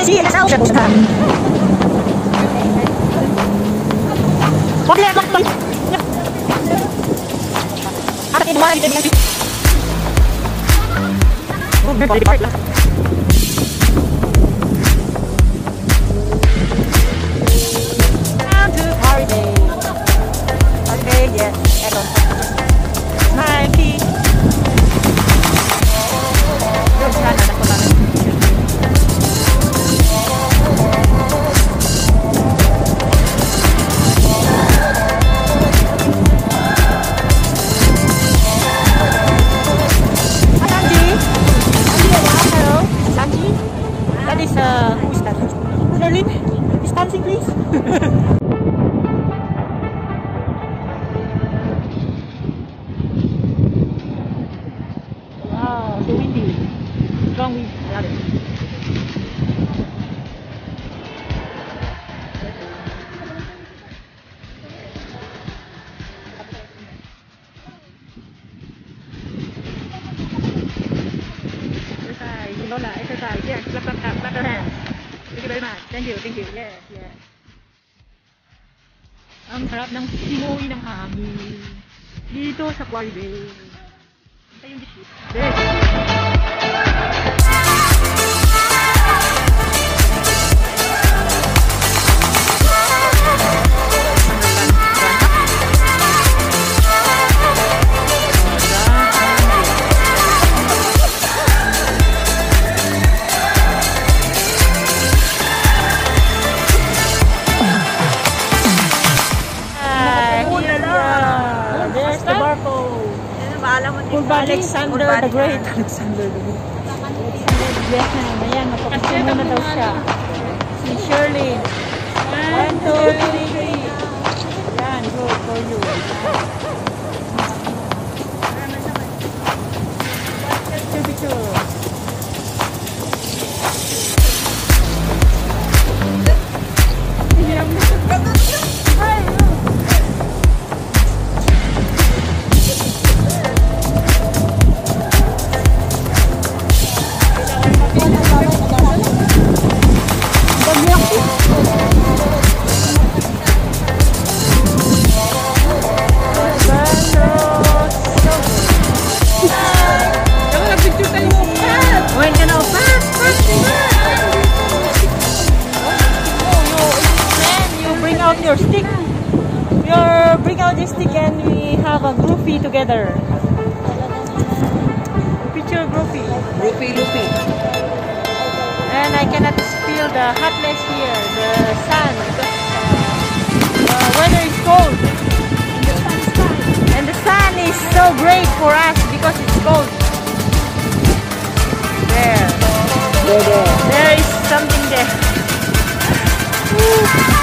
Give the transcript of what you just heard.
see it out. What le lock lock. At in one dito. Oh, body part lang. Down to holiday. Okay, yes. Egon. Nike. Yung sana na ko na. Who's that? Darlene, is dancing please? Wow, so windy. Strong wind. Love it. Lola, exercise, yes, clap your hands. Thank you very much. Thank you, yes, yes. Ang sarap ng simoy ng hangin dito sa Quarry Bay. Ito yung ship. Alexander the Great. Alexander the Great. Ayan, mapapasin mo na daw siya. Si Shirley. 1, 2, 3. Ayan, good for you. Picture. Your stick. Bring out your stick and we have a groupie together. Picture groupie. Groupie. And I cannot feel the hotness here, the sun, because the weather is cold. And the sun is so great for us because it's cold. There is something there. Woo.